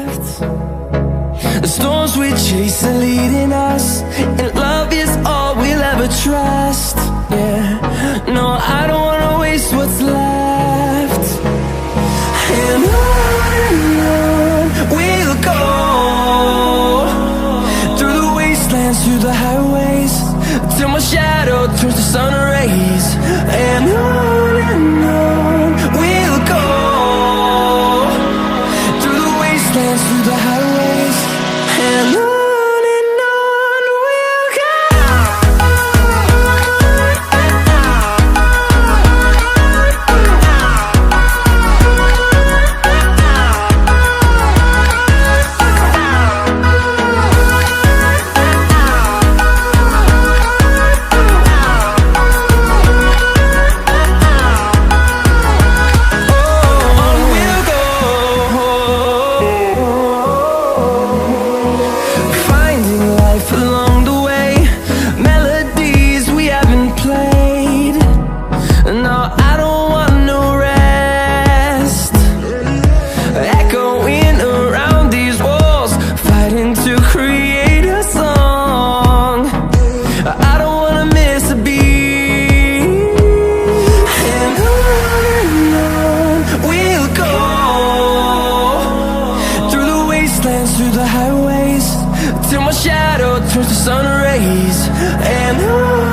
left. The storms we chase are leading us, and love is all we'll ever trust. Yeah, no, I don't wanna waste what's left. And on we'll go, through the wastelands, through the highways, till my shadow turns to sun rays. And on we'll go, through the wastelands, through the highways, and on. Through the highways, till my shadow turns to sun rays. And on